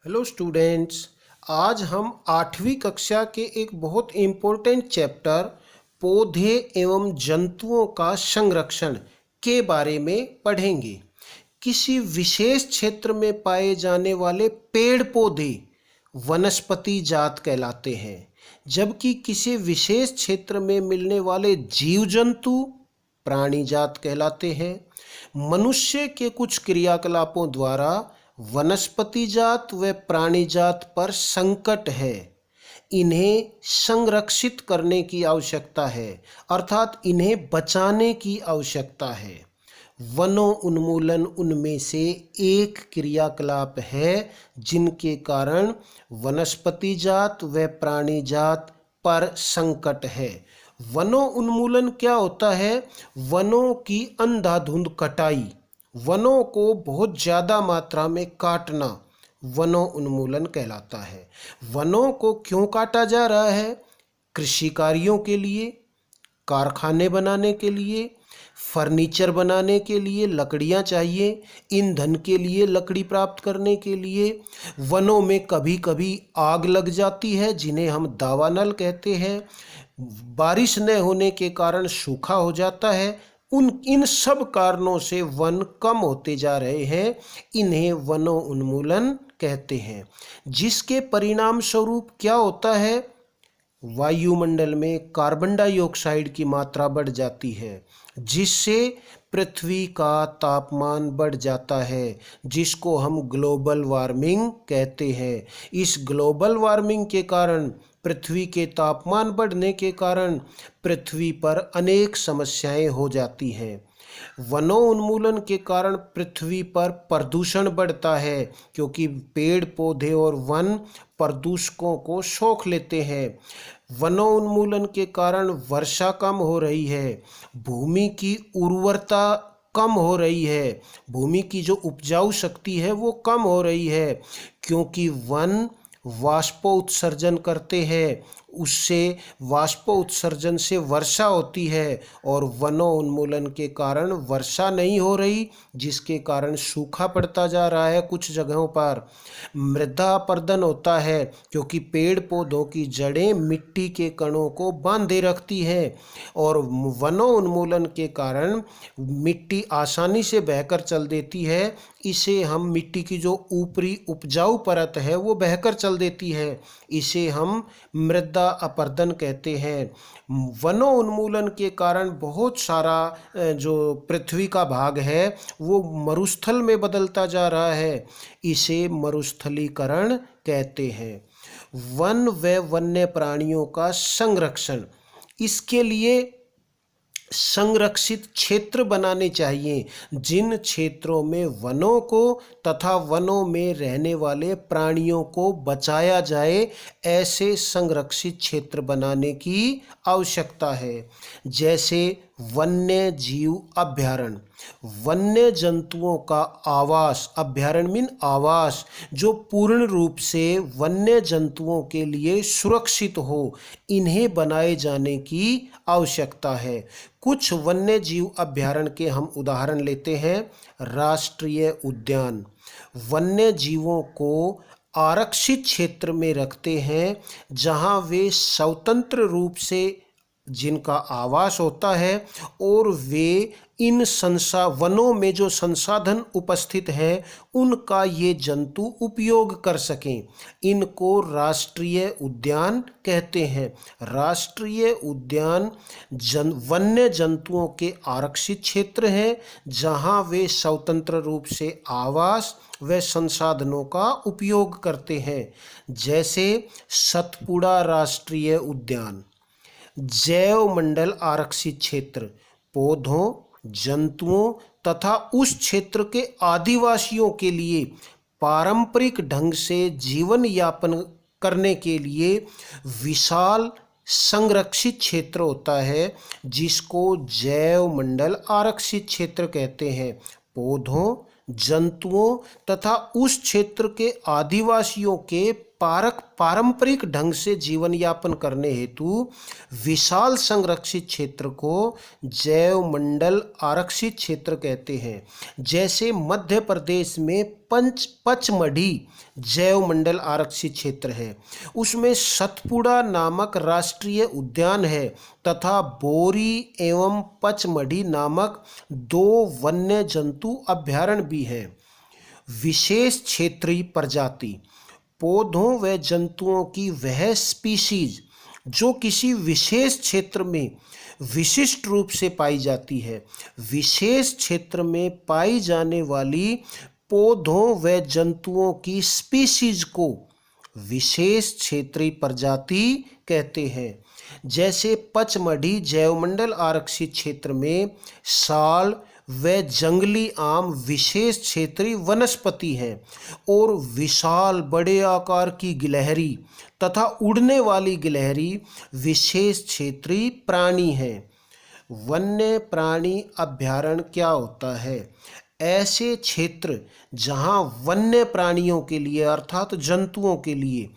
Hello students. आज हम 8वीं कक्षा के एक बहुत इम्पोर्टेंट चैप्टर पौधे एवं जंतुओं का संरक्षण के बारे में पढ़ेंगे। किसी विशेष क्षेत्र में पाए जाने वाले पेड़ पौधे वनस्पति जात कहलाते हैं, जबकि किसी विशेष क्षेत्र में मिलने वाले जीव जंतु प्राणी जात कहलाते हैं। मनुष्य के कुछ क्रियाकलापों द्वारा वनस्पति जात व प्राणी जात पर संकट है। इन्हें संरक्षित करने की आवश्यकता है, अर्थात इन्हें बचाने की आवश्यकता है। वनो उन्मूलन उनमें से एक क्रियाकलाप है जिनके कारण वनस्पति जात व प्राणी जात पर संकट है। वनों उन्मूलन क्या होता है? वनों की अंधाधुंध कटाई, वनों को बहुत ज़्यादा मात्रा में काटना वनों उन्मूलन कहलाता है। वनों को क्यों काटा जा रहा है? कृषि कार्यों के लिए, कारखाने बनाने के लिए, फर्नीचर बनाने के लिए लकड़ियाँ चाहिए, ईंधन के लिए लकड़ी प्राप्त करने के लिए। वनों में कभी कभी आग लग जाती है जिन्हें हम दावानल कहते हैं। बारिश न होने के कारण सूखा हो जाता है। इन सब कारणों से वन कम होते जा रहे हैं। इन्हें वनों उन्मूलन कहते हैं, जिसके परिणाम स्वरूप क्या होता है? वायुमंडल में कार्बन डाइऑक्साइड की मात्रा बढ़ जाती है, जिससे पृथ्वी का तापमान बढ़ जाता है, जिसको हम ग्लोबल वार्मिंग कहते हैं। इस ग्लोबल वार्मिंग के कारण, पृथ्वी के तापमान बढ़ने के कारण पृथ्वी पर अनेक समस्याएं हो जाती हैं। वनों उन्मूलन के कारण पृथ्वी पर प्रदूषण बढ़ता है, क्योंकि पेड़ पौधे और वन प्रदूषकों को सोख लेते हैं। वनों उन्मूलन के कारण वर्षा कम हो रही है, भूमि की उर्वरता कम हो रही है, भूमि की जो उपजाऊ शक्ति है वो कम हो रही है, क्योंकि वन वाष्पोत्सर्जन करते हैं। उससे वाष्पोत्सर्जन से वर्षा होती है, और वनों उन्मूलन के कारण वर्षा नहीं हो रही, जिसके कारण सूखा पड़ता जा रहा है। कुछ जगहों पर मृदा अपरदन होता है, क्योंकि पेड़ पौधों की जड़ें मिट्टी के कणों को बांधे रखती हैं, और वनों उन्मूलन के कारण मिट्टी आसानी से बहकर चल देती है। इसे हम मिट्टी की जो ऊपरी उपजाऊ परत है वो बहकर चल देती है। इसे हम मृदा अपरदन कहते हैं। वनों उन्मूलन के कारण बहुत सारा जो पृथ्वी का भाग है वो मरुस्थल में बदलता जा रहा है। इसे मरुस्थलीकरण कहते हैं। वन व वन्य प्राणियों का संरक्षण, इसके लिए संरक्षित क्षेत्र बनाने चाहिए, जिन क्षेत्रों में वनों को तथा वनों में रहने वाले प्राणियों को बचाया जाए, ऐसे संरक्षित क्षेत्र बनाने की आवश्यकता है। जैसे वन्य जीव अभयारण्य, वन्य जंतुओं का आवास, अभयारण्य मीन आवास, जो पूर्ण रूप से वन्य जंतुओं के लिए सुरक्षित हो, इन्हें बनाए जाने की आवश्यकता है। कुछ वन्य जीव अभयारण्य के हम उदाहरण लेते हैं। राष्ट्रीय उद्यान वन्य जीवों को आरक्षित क्षेत्र में रखते हैं, जहां वे स्वतंत्र रूप से जिनका आवास होता है, और वे इन वनों में जो संसाधन उपस्थित हैं उनका ये जंतु उपयोग कर सकें। इनको राष्ट्रीय उद्यान कहते हैं। राष्ट्रीय उद्यान वन्य जंतुओं के आरक्षित क्षेत्र हैं, जहां वे स्वतंत्र रूप से आवास व संसाधनों का उपयोग करते हैं। जैसे सतपुड़ा राष्ट्रीय उद्यान जैव मंडल आरक्षित क्षेत्र, पौधों, जंतुओं तथा उस क्षेत्र के आदिवासियों के लिए पारंपरिक ढंग से जीवन यापन करने के लिए विशाल संरक्षित क्षेत्र होता है, जिसको जैव मंडल आरक्षित क्षेत्र कहते हैं। पौधों, जंतुओं तथा उस क्षेत्र के आदिवासियों के पारंपरिक ढंग से जीवन यापन करने हेतु विशाल संरक्षित क्षेत्र को जैव मंडल आरक्षित क्षेत्र कहते हैं। जैसे मध्य प्रदेश में पचमढ़ी जैव मंडल आरक्षित क्षेत्र है, उसमें सतपुड़ा नामक राष्ट्रीय उद्यान है तथा बोरी एवं पचमढ़ी नामक 2 वन्य जंतु अभयारण्य भी है। विशेष क्षेत्रीय प्रजाति पौधों व जंतुओं की वह स्पीशीज जो किसी विशेष क्षेत्र में विशिष्ट रूप से पाई जाती है। विशेष क्षेत्र में पाई जाने वाली पौधों व जंतुओं की स्पीशीज को विशेष क्षेत्रीय प्रजाति कहते हैं। जैसे पचमढ़ी जैवमंडल आरक्षित क्षेत्र में साल व जंगली आम विशेष क्षेत्रीय वनस्पति हैं और विशाल बड़े आकार की गिलहरी तथा उड़ने वाली गिलहरी विशेष क्षेत्रीय प्राणी हैं। वन्य प्राणी अभयारण्य क्या होता है? ऐसे क्षेत्र जहां वन्य प्राणियों के लिए अर्थात जंतुओं के लिए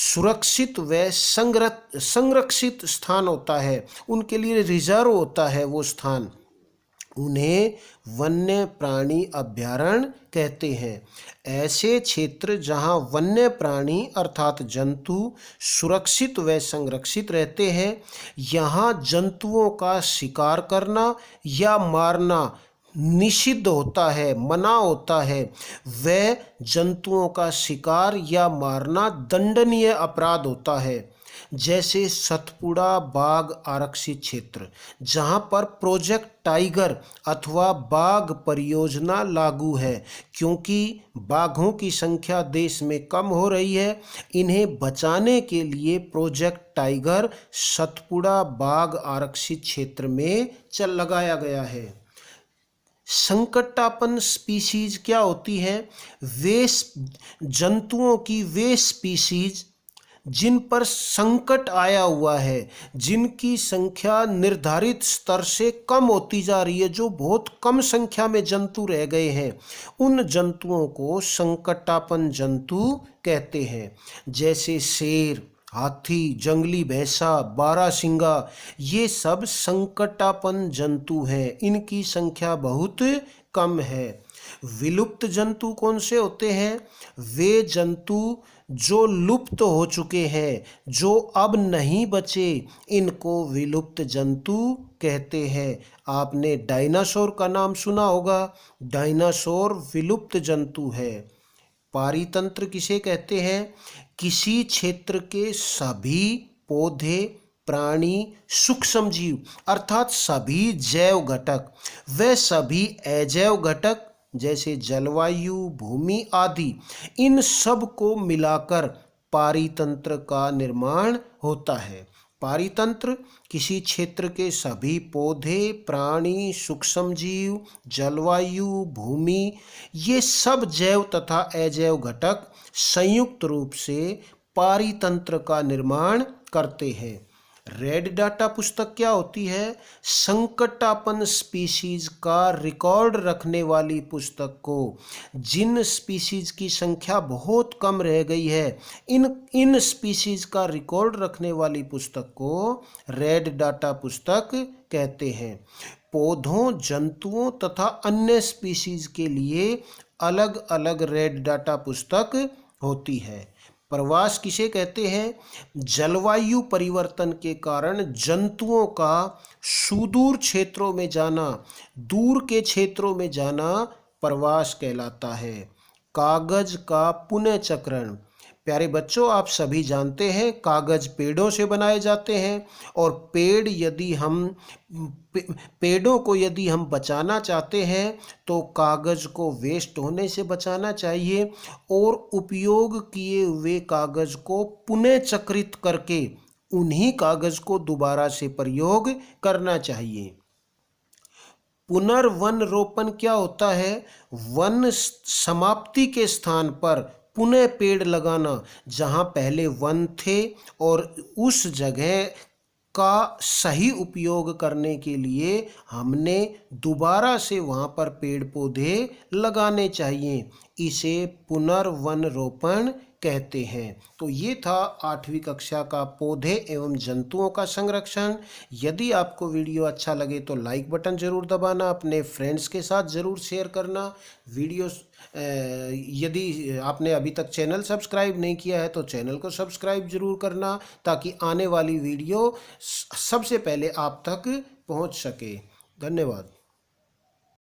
सुरक्षित व संरक्षित स्थान होता है, उनके लिए रिजर्व होता है वो स्थान, उन्हें वन्य प्राणी अभयारण्य कहते हैं। ऐसे क्षेत्र जहां वन्य प्राणी अर्थात जंतु सुरक्षित व संरक्षित रहते हैं, यहाँ जंतुओं का शिकार करना या मारना निषिद्ध होता है, मना होता है। वह जंतुओं का शिकार या मारना दंडनीय अपराध होता है। जैसे सतपुड़ा बाघ आरक्षित क्षेत्र, जहां पर प्रोजेक्ट टाइगर अथवा बाघ परियोजना लागू है। क्योंकि बाघों की संख्या देश में कम हो रही है, इन्हें बचाने के लिए प्रोजेक्ट टाइगर सतपुड़ा बाघ आरक्षित क्षेत्र में लगाया गया है। संकटापन्न स्पीशीज क्या होती है? वे जंतुओं की वे स्पीशीज जिन पर संकट आया हुआ है, जिनकी संख्या निर्धारित स्तर से कम होती जा रही है, जो बहुत कम संख्या में जंतु रह गए हैं, उन जंतुओं को संकटापन्न जंतु कहते हैं। जैसे शेर, हाथी, जंगली भैंसा, बारहसिंगा, ये सब संकटापन्न जंतु हैं। इनकी संख्या बहुत कम है। विलुप्त जंतु कौन से होते हैं? वे जंतु जो लुप्त हो चुके हैं, जो अब नहीं बचे, इनको विलुप्त जंतु कहते हैं। आपने डायनासोर का नाम सुना होगा। डायनासोर विलुप्त जंतु है। पारितंत्र किसे कहते हैं? किसी क्षेत्र के सभी पौधे, प्राणी, सूक्ष्म जीव अर्थात सभी जैव घटक व सभी अजैव घटक जैसे जलवायु, भूमि आदि, इन सब को मिलाकर पारितंत्र का निर्माण होता है। पारितंत्र किसी क्षेत्र के सभी पौधे, प्राणी, सूक्ष्म जीव, जलवायु, भूमि, ये सब जैव तथा अजैव घटक संयुक्त रूप से पारितंत्र का निर्माण करते हैं। रेड डाटा पुस्तक क्या होती है? संकटापन्न स्पीशीज का रिकॉर्ड रखने वाली पुस्तक को। जिन स्पीशीज की संख्या बहुत कम रह गई है, इन स्पीशीज का रिकॉर्ड रखने वाली पुस्तक को रेड डाटा पुस्तक कहते हैं। पौधों, जंतुओं तथा अन्य स्पीशीज के लिए अलग अलग रेड डाटा पुस्तक होती है। प्रवास किसे कहते हैं? जलवायु परिवर्तन के कारण जंतुओं का सुदूर क्षेत्रों में जाना, दूर के क्षेत्रों में जाना प्रवास कहलाता है। कागज का पुनः चक्रण। प्यारे बच्चों, आप सभी जानते हैं कागज पेड़ों से बनाए जाते हैं और पेड़ों को यदि हम बचाना चाहते हैं तो कागज को वेस्ट होने से बचाना चाहिए और उपयोग किए हुए कागज को पुनः चक्रित करके उन्हीं कागज को दोबारा से प्रयोग करना चाहिए। पुनर्वन रोपण क्या होता है? वन समाप्ति के स्थान पर पुनः पेड़ लगाना। जहाँ पहले वन थे और उस जगह का सही उपयोग करने के लिए हमने दोबारा से वहाँ पर पेड़ पौधे लगाने चाहिए। इसे पुनर्वन रोपण कहते हैं। तो ये था 8वीं कक्षा का पौधे एवं जंतुओं का संरक्षण। यदि आपको वीडियो अच्छा लगे तो लाइक बटन ज़रूर दबाना, अपने फ्रेंड्स के साथ ज़रूर शेयर करना। वीडियो यदि आपने अभी तक चैनल सब्सक्राइब नहीं किया है तो चैनल को सब्सक्राइब ज़रूर करना, ताकि आने वाली वीडियो सबसे पहले आप तक पहुंच सके। धन्यवाद।